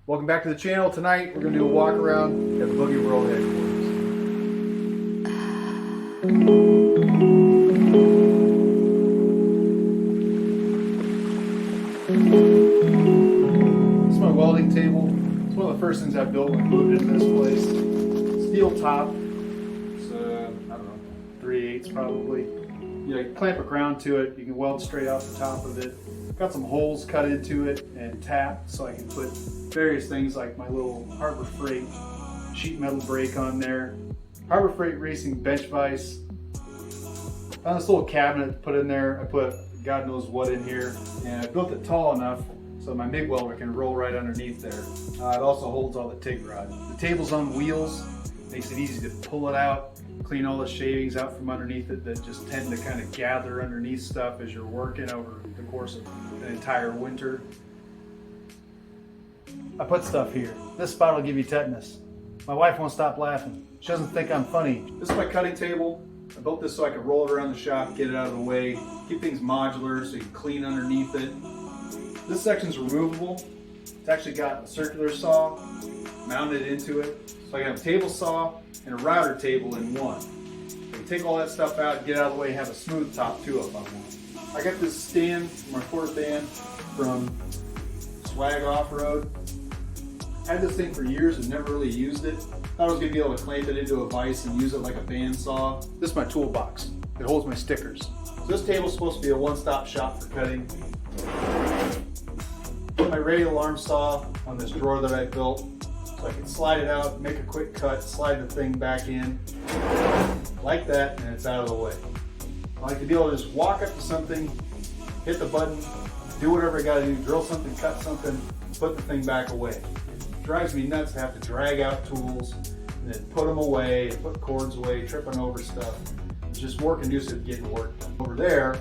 Welcome back to the channel. Tonight we're going to do a walk around at Boogie World Headquarters. This is my welding table. It's one of the first things I built when I moved into this place. Steel top. It's I don't know, 3/8 probably. You clamp a ground to it. You can weld straight off the top of it. Got some holes cut into it and tapped so I can put various things like my little Harbor Freight sheet metal brake on there. Harbor Freight Racing bench vise. Found this little cabinet to put in there. I put God knows what in here, and I built it tall enough so my MIG welder can roll right underneath there. It also holds all the TIG rod. The table's on wheels, makes it easy to pull it out, clean all the shavings out from underneath it that just tend to kind of gather underneath stuff as you're working over the course of an entire winter. I put stuff here. This spot will give you tetanus. My wife won't stop laughing. She doesn't think I'm funny. This is my cutting table. I built this so I could roll it around the shop, get it out of the way, keep things modular so you can clean underneath it. This section's removable. It's actually got a circular saw mounted into it. So I got a table saw and a router table in one. I can take all that stuff out, get out of the way, and have a smooth top too if I want. I got this stand for my quarter band from Swag Off-Road. I had this thing for years and never really used it. Thought I was going to be able to clamp it into a vise and use it like a bandsaw. This is my toolbox. It holds my stickers. So this table's supposed to be a one-stop shop for cutting. Put my radial arm saw on this drawer that I built so I can slide it out, make a quick cut, slide the thing back in like that, and it's out of the way. I like to be able to just walk up to something, hit the button, do whatever I got to do, drill something, cut something, put the thing back away. It drives me nuts to have to drag out tools and then put them away, put cords away, tripping over stuff. It's just more conducive to getting work done. Over there,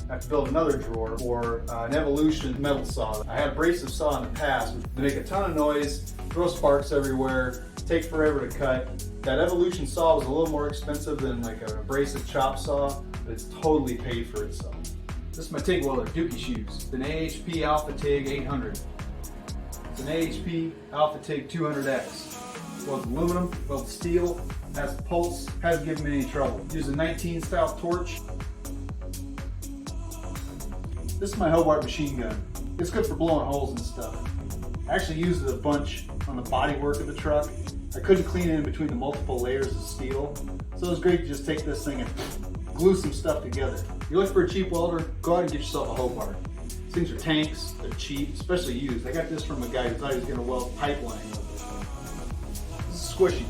I have to build another drawer for an Evolution metal saw. I had a abrasive saw in the past. They make a ton of noise, throw sparks everywhere, take forever to cut. That Evolution saw was a little more expensive than like an abrasive chop saw, but it's totally paid for itself. This is my TIG welder, Boogie Shoes. It's an AHP Alpha TIG 800. It's an AHP Alpha TIG 200X. Welds aluminum, welds steel, has pulse, hasn't given me any trouble. Use a 19 style torch. This is my Hobart machine gun. It's good for blowing holes and stuff. I actually used it a bunch on the bodywork of the truck. I couldn't clean it in between the multiple layers of steel, so it was great to just take this thing and glue some stuff together. If you're looking for a cheap welder, go out and get yourself a Hobart. These things are tanks, they're cheap, especially used. I got this from a guy who thought he was going to weld pipeline with it. This is squishy.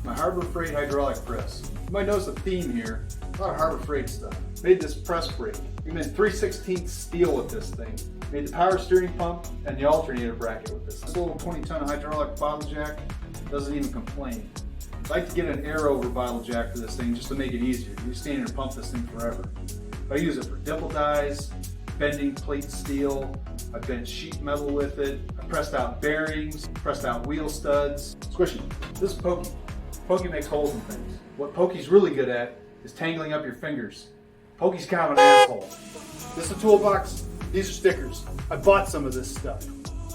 My Harbor Freight hydraulic press. You might notice a theme here, a lot of Harbor Freight stuff. Made this press brake. We made 3/16 steel with this thing. Made the power steering pump and the alternator bracket with this. This little 20-ton hydraulic bottle jack doesn't even complain. I'd like to get an air over bottle jack for this thing just to make it easier. You stand and pump this thing forever. I use it for dimple dies, bending plate steel. I bent sheet metal with it. I pressed out bearings, pressed out wheel studs. Squishy. This is Pokey. Pokey makes holes in things. What Pokey's really good at is tangling up your fingers. Pokey's kind of an asshole. This is a toolbox. These are stickers. I bought some of this stuff.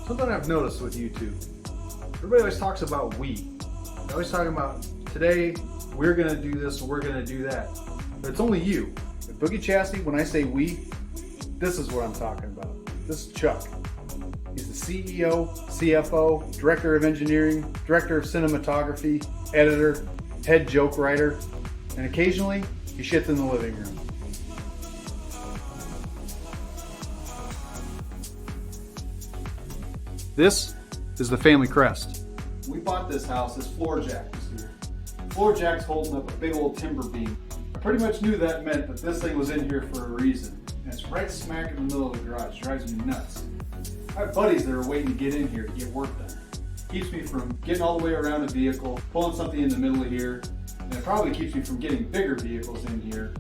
Something I've noticed with YouTube. Everybody always talks about we. They're always talking about today we're gonna do this or we're gonna do that. But it's only you. At Boogie Chassis, when I say we, this is what I'm talking about. This is Chuck. He's the CEO, CFO, Director of Engineering, Director of Cinematography, Editor, Head Joke Writer, and occasionally he shits in the living room. This is the family crest. We bought this house, this floor jack was here. Floor jack's holding up a big old timber beam. I pretty much knew that meant that this thing was in here for a reason. And it's right smack in the middle of the garage. It drives me nuts. I have buddies that are waiting to get in here to get work done. Keeps me from getting all the way around a vehicle, pulling something in the middle of here, and it probably keeps me from getting bigger vehicles in here.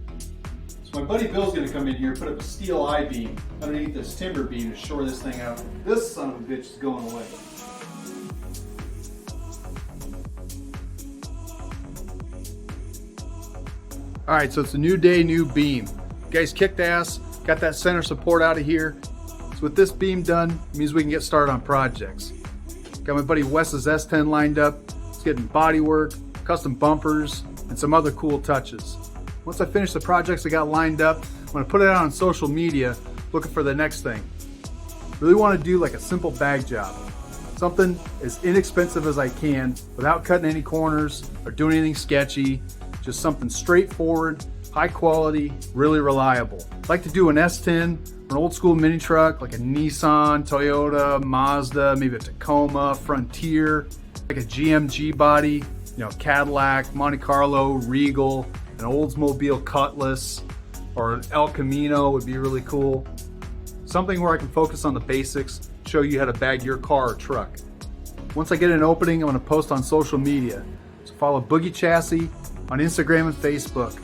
So my buddy Bill's gonna come in here and put up a steel I-beam underneath this timber beam to shore this thing out. This son of a bitch is going away. All right, so it's a new day, new beam. Guys kicked ass, got that center support out of here. So with this beam done, it means we can get started on projects. Got my buddy Wes's S10 lined up. It's getting body work, custom bumpers, and some other cool touches. Once I finish the projects I got lined up, I'm gonna put it out on social media looking for the next thing. Really wanna do like a simple bag job. Something as inexpensive as I can without cutting any corners or doing anything sketchy. Just something straightforward, high quality, really reliable. I'd like to do an S10, an old school mini truck like a Nissan, Toyota, Mazda, maybe a Tacoma, Frontier, like a GMG body, Cadillac, Monte Carlo, Regal, an Oldsmobile Cutlass, or an El Camino would be really cool. Something where I can focus on the basics, show you how to bag your car or truck. Once I get an opening, I'm going to post on social media. So follow Boogie Chassis on Instagram and Facebook.